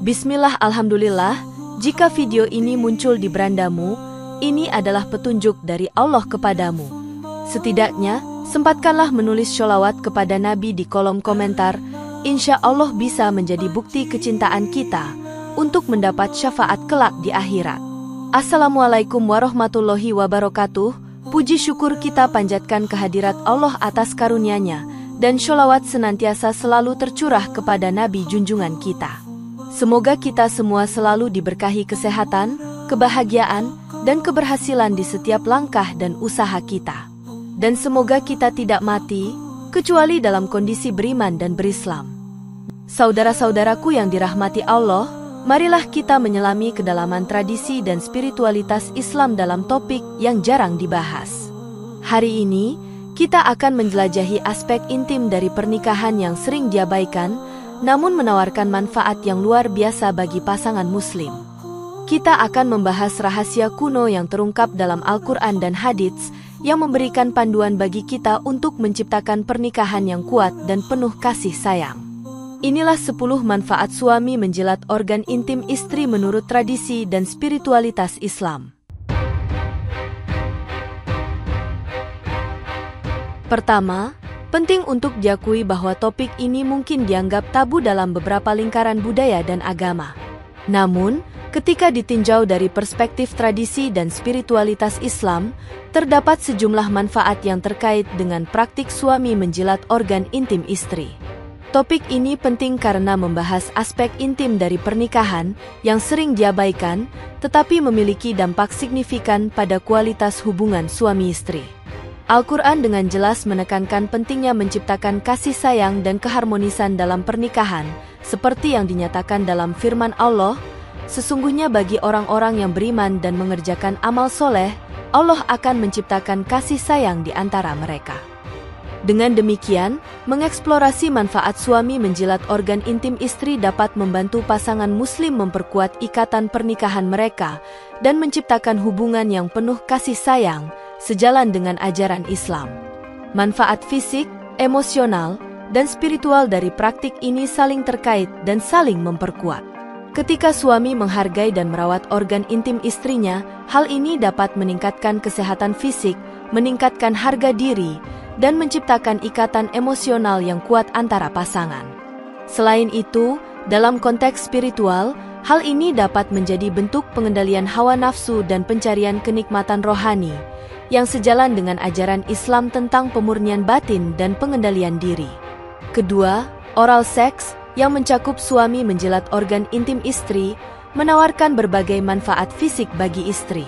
Bismillah, alhamdulillah, jika video ini muncul di berandamu, ini adalah petunjuk dari Allah kepadamu. Setidaknya, sempatkanlah menulis sholawat kepada Nabi di kolom komentar, insya Allah bisa menjadi bukti kecintaan kita untuk mendapat syafaat kelak di akhirat. Assalamualaikum warahmatullahi wabarakatuh. Puji syukur kita panjatkan kehadirat Allah atas karunia-Nya, dan sholawat senantiasa selalu tercurah kepada Nabi junjungan kita. Semoga kita semua selalu diberkahi kesehatan, kebahagiaan, dan keberhasilan di setiap langkah dan usaha kita. Dan semoga kita tidak mati, kecuali dalam kondisi beriman dan berislam. Saudara-saudaraku yang dirahmati Allah, marilah kita menyelami kedalaman tradisi dan spiritualitas Islam dalam topik yang jarang dibahas. Hari ini, kita akan menjelajahi aspek intim dari pernikahan yang sering diabaikan, namun menawarkan manfaat yang luar biasa bagi pasangan Muslim. Kita akan membahas rahasia kuno yang terungkap dalam Al-Quran dan Hadits, yang memberikan panduan bagi kita untuk menciptakan pernikahan yang kuat dan penuh kasih sayang. Inilah 10 manfaat suami menjilat organ intim istri menurut tradisi dan spiritualitas Islam. Pertama, penting untuk diakui bahwa topik ini mungkin dianggap tabu dalam beberapa lingkaran budaya dan agama. Namun, ketika ditinjau dari perspektif tradisi dan spiritualitas Islam, terdapat sejumlah manfaat yang terkait dengan praktik suami menjilat organ intim istri. Topik ini penting karena membahas aspek intim dari pernikahan yang sering diabaikan, tetapi memiliki dampak signifikan pada kualitas hubungan suami istri. Al-Quran dengan jelas menekankan pentingnya menciptakan kasih sayang dan keharmonisan dalam pernikahan, seperti yang dinyatakan dalam firman Allah, sesungguhnya bagi orang-orang yang beriman dan mengerjakan amal soleh, Allah akan menciptakan kasih sayang di antara mereka. Dengan demikian, mengeksplorasi manfaat suami menjilat organ intim istri dapat membantu pasangan Muslim memperkuat ikatan pernikahan mereka dan menciptakan hubungan yang penuh kasih sayang, sejalan dengan ajaran Islam. Manfaat fisik, emosional, dan spiritual dari praktik ini saling terkait dan saling memperkuat. Ketika suami menghargai dan merawat organ intim istrinya, hal ini dapat meningkatkan kesehatan fisik, meningkatkan harga diri, dan menciptakan ikatan emosional yang kuat antara pasangan. Selain itu, dalam konteks spiritual, hal ini dapat menjadi bentuk pengendalian hawa nafsu dan pencarian kenikmatan rohani, yang sejalan dengan ajaran Islam tentang pemurnian batin dan pengendalian diri. Kedua, oral seks, yang mencakup suami menjilat organ intim istri, menawarkan berbagai manfaat fisik bagi istri.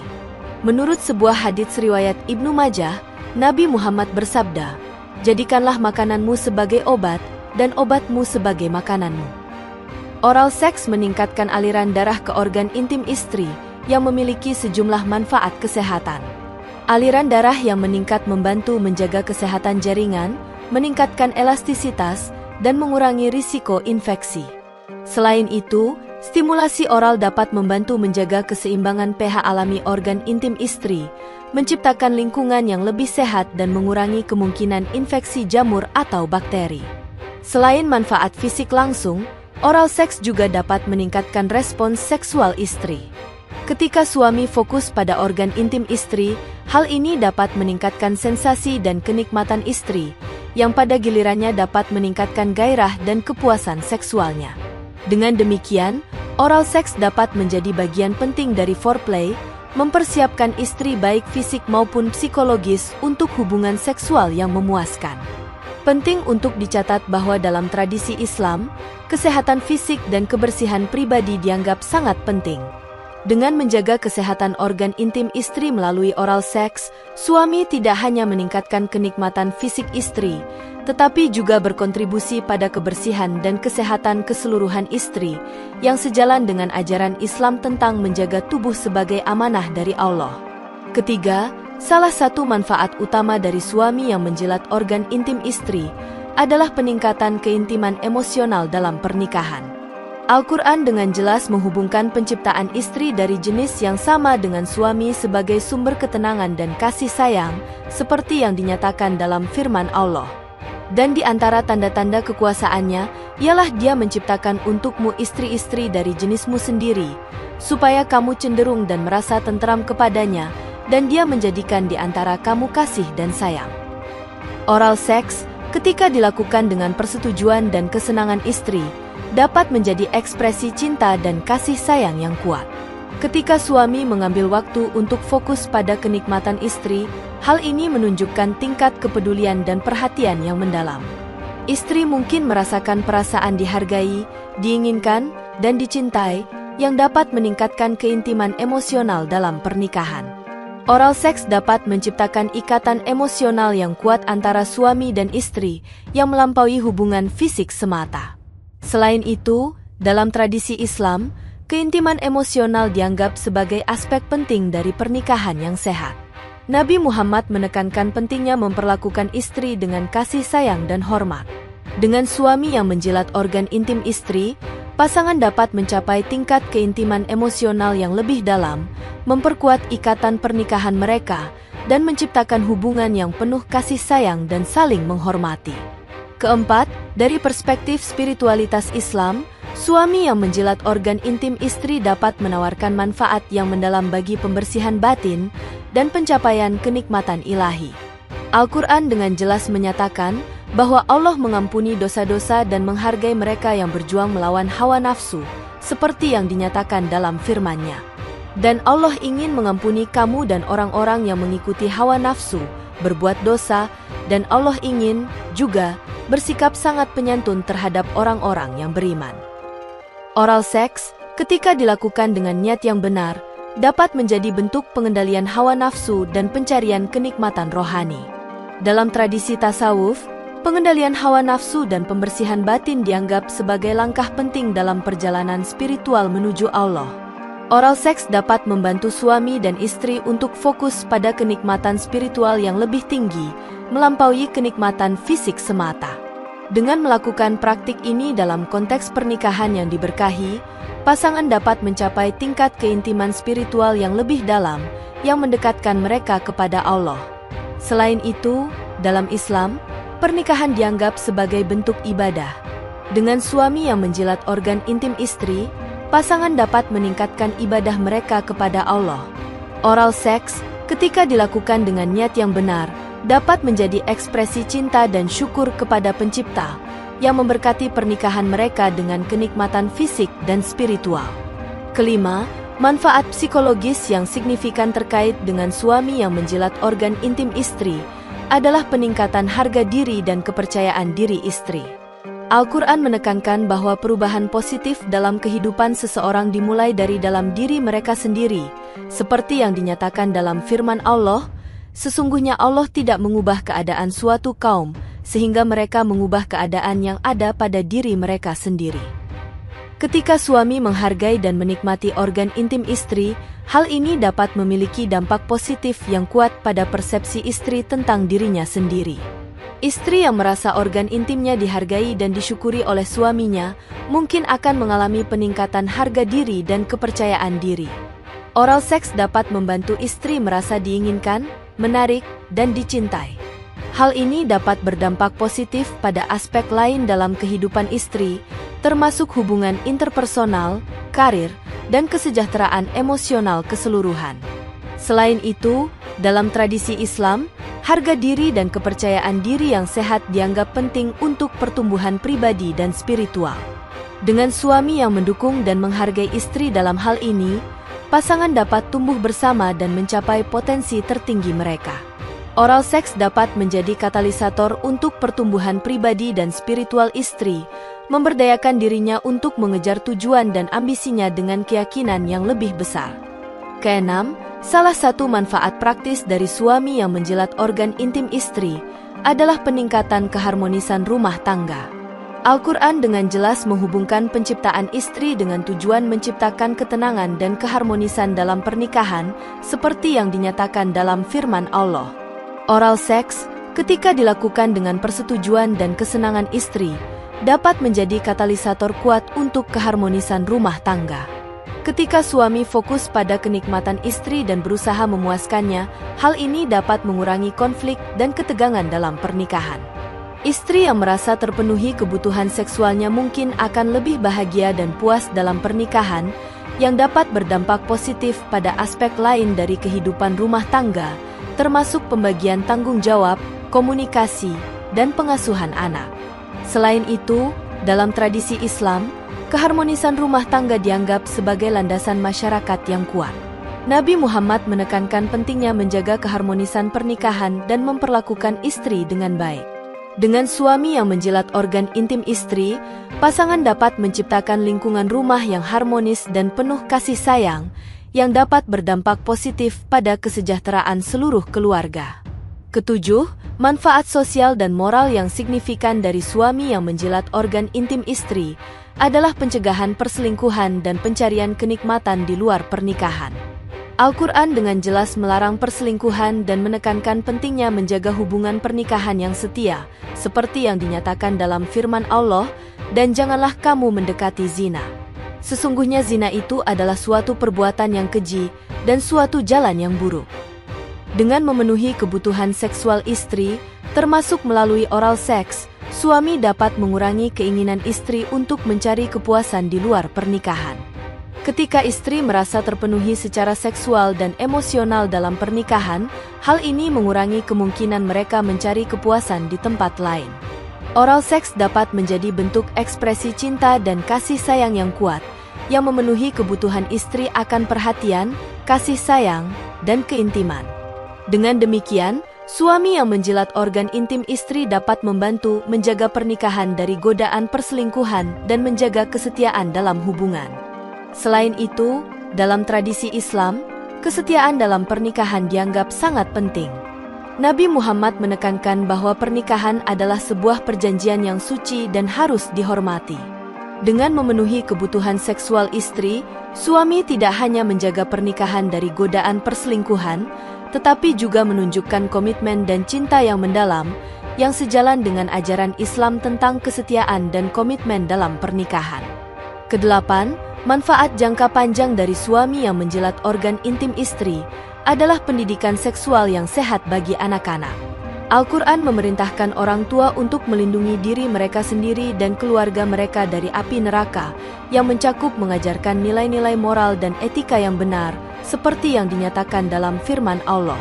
Menurut sebuah hadits riwayat Ibnu Majah, Nabi Muhammad bersabda, "Jadikanlah makananmu sebagai obat, dan obatmu sebagai makananmu." Oral seks meningkatkan aliran darah ke organ intim istri, yang memiliki sejumlah manfaat kesehatan. Aliran darah yang meningkat membantu menjaga kesehatan jaringan, meningkatkan elastisitas, dan mengurangi risiko infeksi. Selain itu, stimulasi oral dapat membantu menjaga keseimbangan pH alami organ intim istri, menciptakan lingkungan yang lebih sehat dan mengurangi kemungkinan infeksi jamur atau bakteri. Selain manfaat fisik langsung, oral seks juga dapat meningkatkan respons seksual istri. Ketika suami fokus pada organ intim istri, hal ini dapat meningkatkan sensasi dan kenikmatan istri, yang pada gilirannya dapat meningkatkan gairah dan kepuasan seksualnya. Dengan demikian, oral seks dapat menjadi bagian penting dari foreplay, mempersiapkan istri baik fisik maupun psikologis untuk hubungan seksual yang memuaskan. Penting untuk dicatat bahwa dalam tradisi Islam, kesehatan fisik dan kebersihan pribadi dianggap sangat penting. Dengan menjaga kesehatan organ intim istri melalui oral seks, suami tidak hanya meningkatkan kenikmatan fisik istri, tetapi juga berkontribusi pada kebersihan dan kesehatan keseluruhan istri, yang sejalan dengan ajaran Islam tentang menjaga tubuh sebagai amanah dari Allah. Ketiga, salah satu manfaat utama dari suami yang menjilat organ intim istri adalah peningkatan keintiman emosional dalam pernikahan. Al-Quran dengan jelas menghubungkan penciptaan istri dari jenis yang sama dengan suami sebagai sumber ketenangan dan kasih sayang, seperti yang dinyatakan dalam firman Allah. Dan di antara tanda-tanda kekuasaannya, ialah Dia menciptakan untukmu istri-istri dari jenismu sendiri, supaya kamu cenderung dan merasa tenteram kepadanya, dan Dia menjadikan di antara kamu kasih dan sayang. Oral seks, ketika dilakukan dengan persetujuan dan kesenangan istri, dapat menjadi ekspresi cinta dan kasih sayang yang kuat. Ketika suami mengambil waktu untuk fokus pada kenikmatan istri, hal ini menunjukkan tingkat kepedulian dan perhatian yang mendalam. Istri mungkin merasakan perasaan dihargai, diinginkan, dan dicintai, yang dapat meningkatkan keintiman emosional dalam pernikahan. Oral seks dapat menciptakan ikatan emosional yang kuat antara suami dan istri, yang melampaui hubungan fisik semata. Selain itu, dalam tradisi Islam, keintiman emosional dianggap sebagai aspek penting dari pernikahan yang sehat. Nabi Muhammad menekankan pentingnya memperlakukan istri dengan kasih sayang dan hormat. Dengan suami yang menjilat organ intim istri, pasangan dapat mencapai tingkat keintiman emosional yang lebih dalam, memperkuat ikatan pernikahan mereka, dan menciptakan hubungan yang penuh kasih sayang dan saling menghormati. Keempat, dari perspektif spiritualitas Islam, suami yang menjilat organ intim istri dapat menawarkan manfaat yang mendalam bagi pembersihan batin dan pencapaian kenikmatan ilahi. Al-Quran dengan jelas menyatakan bahwa Allah mengampuni dosa-dosa dan menghargai mereka yang berjuang melawan hawa nafsu, seperti yang dinyatakan dalam firman-Nya. Dan Allah ingin mengampuni kamu dan orang-orang yang mengikuti hawa nafsu, berbuat dosa, dan Allah ingin juga bersikap sangat penyantun terhadap orang-orang yang beriman. Oral seks, ketika dilakukan dengan niat yang benar, dapat menjadi bentuk pengendalian hawa nafsu dan pencarian kenikmatan rohani. Dalam tradisi tasawuf, pengendalian hawa nafsu dan pembersihan batin dianggap sebagai langkah penting dalam perjalanan spiritual menuju Allah. Oral seks dapat membantu suami dan istri untuk fokus pada kenikmatan spiritual yang lebih tinggi, melampaui kenikmatan fisik semata. Dengan melakukan praktik ini dalam konteks pernikahan yang diberkahi, pasangan dapat mencapai tingkat keintiman spiritual yang lebih dalam, yang mendekatkan mereka kepada Allah. Selain itu, dalam Islam, pernikahan dianggap sebagai bentuk ibadah. Dengan suami yang menjilat organ intim istri, pasangan dapat meningkatkan ibadah mereka kepada Allah. Oral seks, ketika dilakukan dengan niat yang benar, dapat menjadi ekspresi cinta dan syukur kepada Pencipta, yang memberkati pernikahan mereka dengan kenikmatan fisik dan spiritual. Kelima, manfaat psikologis yang signifikan terkait dengan suami yang menjilat organ intim istri adalah peningkatan harga diri dan kepercayaan diri istri. Al-Quran menekankan bahwa perubahan positif dalam kehidupan seseorang dimulai dari dalam diri mereka sendiri, seperti yang dinyatakan dalam firman Allah, sesungguhnya Allah tidak mengubah keadaan suatu kaum, sehingga mereka mengubah keadaan yang ada pada diri mereka sendiri. Ketika suami menghargai dan menikmati organ intim istri, hal ini dapat memiliki dampak positif yang kuat pada persepsi istri tentang dirinya sendiri. Istri yang merasa organ intimnya dihargai dan disyukuri oleh suaminya, mungkin akan mengalami peningkatan harga diri dan kepercayaan diri. Oral seks dapat membantu istri merasa diinginkan, menarik, dan dicintai. Hal ini dapat berdampak positif pada aspek lain dalam kehidupan istri, termasuk hubungan interpersonal, karir, dan kesejahteraan emosional keseluruhan. Selain itu, dalam tradisi Islam, harga diri dan kepercayaan diri yang sehat dianggap penting untuk pertumbuhan pribadi dan spiritual. Dengan suami yang mendukung dan menghargai istri dalam hal ini, pasangan dapat tumbuh bersama dan mencapai potensi tertinggi mereka. Oral seks dapat menjadi katalisator untuk pertumbuhan pribadi dan spiritual istri, memberdayakan dirinya untuk mengejar tujuan dan ambisinya dengan keyakinan yang lebih besar. Keenam, salah satu manfaat praktis dari suami yang menjilat organ intim istri adalah peningkatan keharmonisan rumah tangga. Al-Quran dengan jelas menghubungkan penciptaan istri dengan tujuan menciptakan ketenangan dan keharmonisan dalam pernikahan, seperti yang dinyatakan dalam firman Allah. Oral seks, ketika dilakukan dengan persetujuan dan kesenangan istri, dapat menjadi katalisator kuat untuk keharmonisan rumah tangga. Ketika suami fokus pada kenikmatan istri dan berusaha memuaskannya, hal ini dapat mengurangi konflik dan ketegangan dalam pernikahan. Istri yang merasa terpenuhi kebutuhan seksualnya mungkin akan lebih bahagia dan puas dalam pernikahan, yang dapat berdampak positif pada aspek lain dari kehidupan rumah tangga, termasuk pembagian tanggung jawab, komunikasi, dan pengasuhan anak. Selain itu, dalam tradisi Islam, keharmonisan rumah tangga dianggap sebagai landasan masyarakat yang kuat. Nabi Muhammad menekankan pentingnya menjaga keharmonisan pernikahan dan memperlakukan istri dengan baik. Dengan suami yang menjilat organ intim istri, pasangan dapat menciptakan lingkungan rumah yang harmonis dan penuh kasih sayang, yang dapat berdampak positif pada kesejahteraan seluruh keluarga. Ketujuh, manfaat sosial dan moral yang signifikan dari suami yang menjilat organ intim istri adalah pencegahan perselingkuhan dan pencarian kenikmatan di luar pernikahan. Al-Quran dengan jelas melarang perselingkuhan dan menekankan pentingnya menjaga hubungan pernikahan yang setia, seperti yang dinyatakan dalam firman Allah, dan janganlah kamu mendekati zina. Sesungguhnya zina itu adalah suatu perbuatan yang keji dan suatu jalan yang buruk. Dengan memenuhi kebutuhan seksual istri, termasuk melalui oral seks, suami dapat mengurangi keinginan istri untuk mencari kepuasan di luar pernikahan. Ketika istri merasa terpenuhi secara seksual dan emosional dalam pernikahan, hal ini mengurangi kemungkinan mereka mencari kepuasan di tempat lain. Oral seks dapat menjadi bentuk ekspresi cinta dan kasih sayang yang kuat, yang memenuhi kebutuhan istri akan perhatian, kasih sayang, dan keintiman. Dengan demikian, suami yang menjilat organ intim istri dapat membantu menjaga pernikahan dari godaan perselingkuhan dan menjaga kesetiaan dalam hubungan. Selain itu, dalam tradisi Islam, kesetiaan dalam pernikahan dianggap sangat penting. Nabi Muhammad menekankan bahwa pernikahan adalah sebuah perjanjian yang suci dan harus dihormati. Dengan memenuhi kebutuhan seksual istri, suami tidak hanya menjaga pernikahan dari godaan perselingkuhan, tetapi juga menunjukkan komitmen dan cinta yang mendalam, yang sejalan dengan ajaran Islam tentang kesetiaan dan komitmen dalam pernikahan. Kedelapan, manfaat jangka panjang dari suami yang menjilat organ intim istri adalah pendidikan seksual yang sehat bagi anak-anak. Al-Quran memerintahkan orang tua untuk melindungi diri mereka sendiri dan keluarga mereka dari api neraka, yang mencakup mengajarkan nilai-nilai moral dan etika yang benar, seperti yang dinyatakan dalam firman Allah.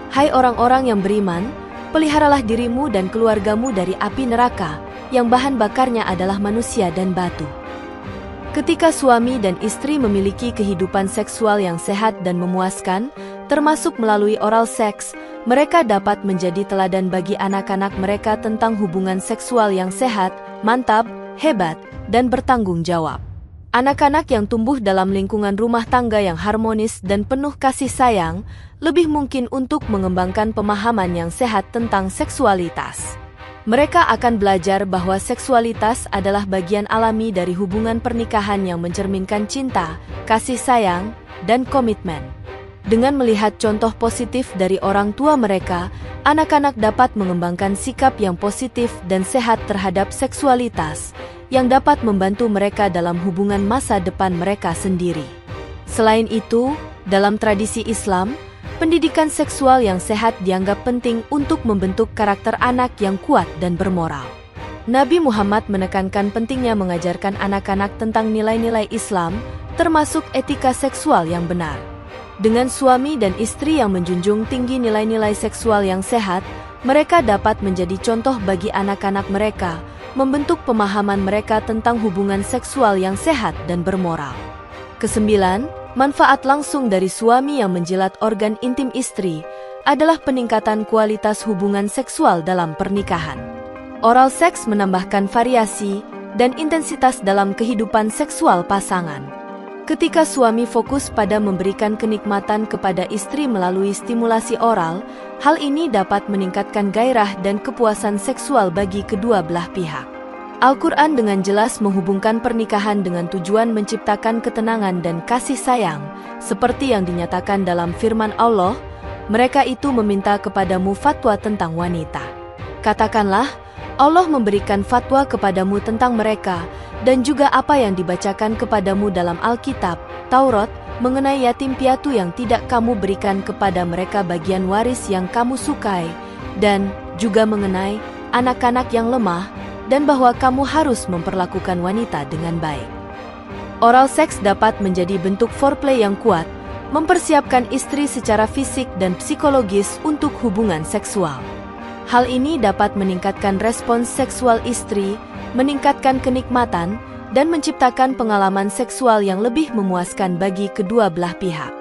Hai orang-orang yang beriman, peliharalah dirimu dan keluargamu dari api neraka, yang bahan bakarnya adalah manusia dan batu. Ketika suami dan istri memiliki kehidupan seksual yang sehat dan memuaskan, termasuk melalui oral seks, mereka dapat menjadi teladan bagi anak-anak mereka tentang hubungan seksual yang sehat, mantap, hebat, dan bertanggung jawab. Anak-anak yang tumbuh dalam lingkungan rumah tangga yang harmonis dan penuh kasih sayang, lebih mungkin untuk mengembangkan pemahaman yang sehat tentang seksualitas. Mereka akan belajar bahwa seksualitas adalah bagian alami dari hubungan pernikahan yang mencerminkan cinta, kasih sayang, dan komitmen. Dengan melihat contoh positif dari orang tua mereka, anak-anak dapat mengembangkan sikap yang positif dan sehat terhadap seksualitas, yang dapat membantu mereka dalam hubungan masa depan mereka sendiri. Selain itu, dalam tradisi Islam, pendidikan seksual yang sehat dianggap penting untuk membentuk karakter anak yang kuat dan bermoral. Nabi Muhammad menekankan pentingnya mengajarkan anak-anak tentang nilai-nilai Islam, termasuk etika seksual yang benar. Dengan suami dan istri yang menjunjung tinggi nilai-nilai seksual yang sehat, mereka dapat menjadi contoh bagi anak-anak mereka, membentuk pemahaman mereka tentang hubungan seksual yang sehat dan bermoral. Kesembilan, manfaat langsung dari suami yang menjilat organ intim istri adalah peningkatan kualitas hubungan seksual dalam pernikahan. Oral seks menambahkan variasi dan intensitas dalam kehidupan seksual pasangan. Ketika suami fokus pada memberikan kenikmatan kepada istri melalui stimulasi oral, hal ini dapat meningkatkan gairah dan kepuasan seksual bagi kedua belah pihak. Al-Quran dengan jelas menghubungkan pernikahan dengan tujuan menciptakan ketenangan dan kasih sayang, seperti yang dinyatakan dalam firman Allah, mereka itu meminta kepadamu fatwa tentang wanita. Katakanlah, Allah memberikan fatwa kepadamu tentang mereka, dan juga apa yang dibacakan kepadamu dalam Alkitab, Taurat, mengenai yatim piatu yang tidak kamu berikan kepada mereka bagian waris yang kamu sukai, dan juga mengenai anak-anak yang lemah, dan bahwa kamu harus memperlakukan wanita dengan baik. Oral seks dapat menjadi bentuk foreplay yang kuat, mempersiapkan istri secara fisik dan psikologis untuk hubungan seksual. Hal ini dapat meningkatkan respons seksual istri, meningkatkan kenikmatan, dan menciptakan pengalaman seksual yang lebih memuaskan bagi kedua belah pihak.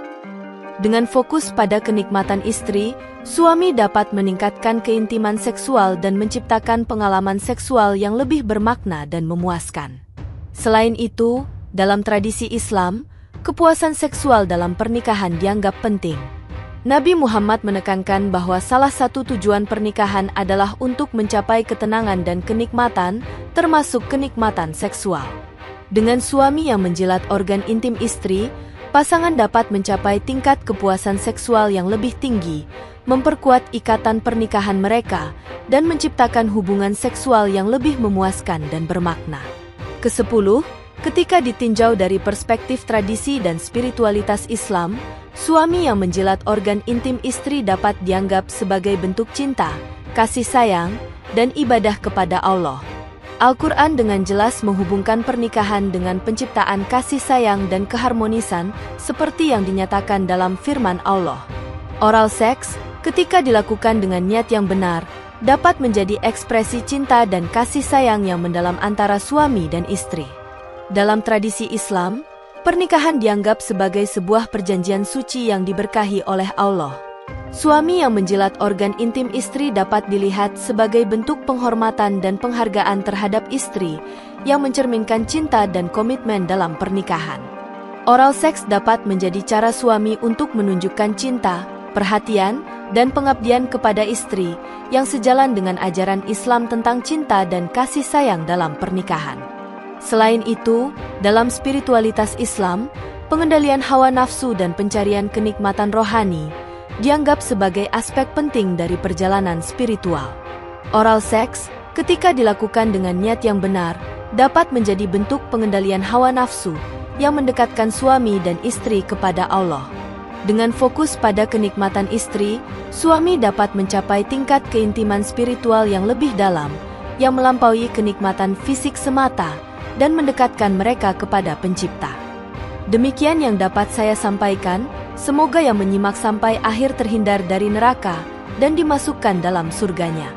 Dengan fokus pada kenikmatan istri, suami dapat meningkatkan keintiman seksual dan menciptakan pengalaman seksual yang lebih bermakna dan memuaskan. Selain itu, dalam tradisi Islam, kepuasan seksual dalam pernikahan dianggap penting. Nabi Muhammad menekankan bahwa salah satu tujuan pernikahan adalah untuk mencapai ketenangan dan kenikmatan, termasuk kenikmatan seksual. Dengan suami yang menjilat organ intim istri, pasangan dapat mencapai tingkat kepuasan seksual yang lebih tinggi, memperkuat ikatan pernikahan mereka, dan menciptakan hubungan seksual yang lebih memuaskan dan bermakna. Kesepuluh, ketika ditinjau dari perspektif tradisi dan spiritualitas Islam, suami yang menjilat organ intim istri dapat dianggap sebagai bentuk cinta, kasih sayang, dan ibadah kepada Allah. Al-Quran dengan jelas menghubungkan pernikahan dengan penciptaan kasih sayang dan keharmonisan, seperti yang dinyatakan dalam firman Allah. Oral seks, ketika dilakukan dengan niat yang benar, dapat menjadi ekspresi cinta dan kasih sayang yang mendalam antara suami dan istri. Dalam tradisi Islam, pernikahan dianggap sebagai sebuah perjanjian suci yang diberkahi oleh Allah. Suami yang menjilat organ intim istri dapat dilihat sebagai bentuk penghormatan dan penghargaan terhadap istri yang mencerminkan cinta dan komitmen dalam pernikahan. Oral seks dapat menjadi cara suami untuk menunjukkan cinta, perhatian, dan pengabdian kepada istri yang sejalan dengan ajaran Islam tentang cinta dan kasih sayang dalam pernikahan. Selain itu, dalam spiritualitas Islam, pengendalian hawa nafsu dan pencarian kenikmatan rohani dianggap sebagai aspek penting dari perjalanan spiritual. Oral seks, ketika dilakukan dengan niat yang benar, dapat menjadi bentuk pengendalian hawa nafsu yang mendekatkan suami dan istri kepada Allah. Dengan fokus pada kenikmatan istri, suami dapat mencapai tingkat keintiman spiritual yang lebih dalam, yang melampaui kenikmatan fisik semata, dan mendekatkan mereka kepada Pencipta. Demikian yang dapat saya sampaikan. Semoga yang menyimak sampai akhir terhindar dari neraka dan dimasukkan dalam surganya.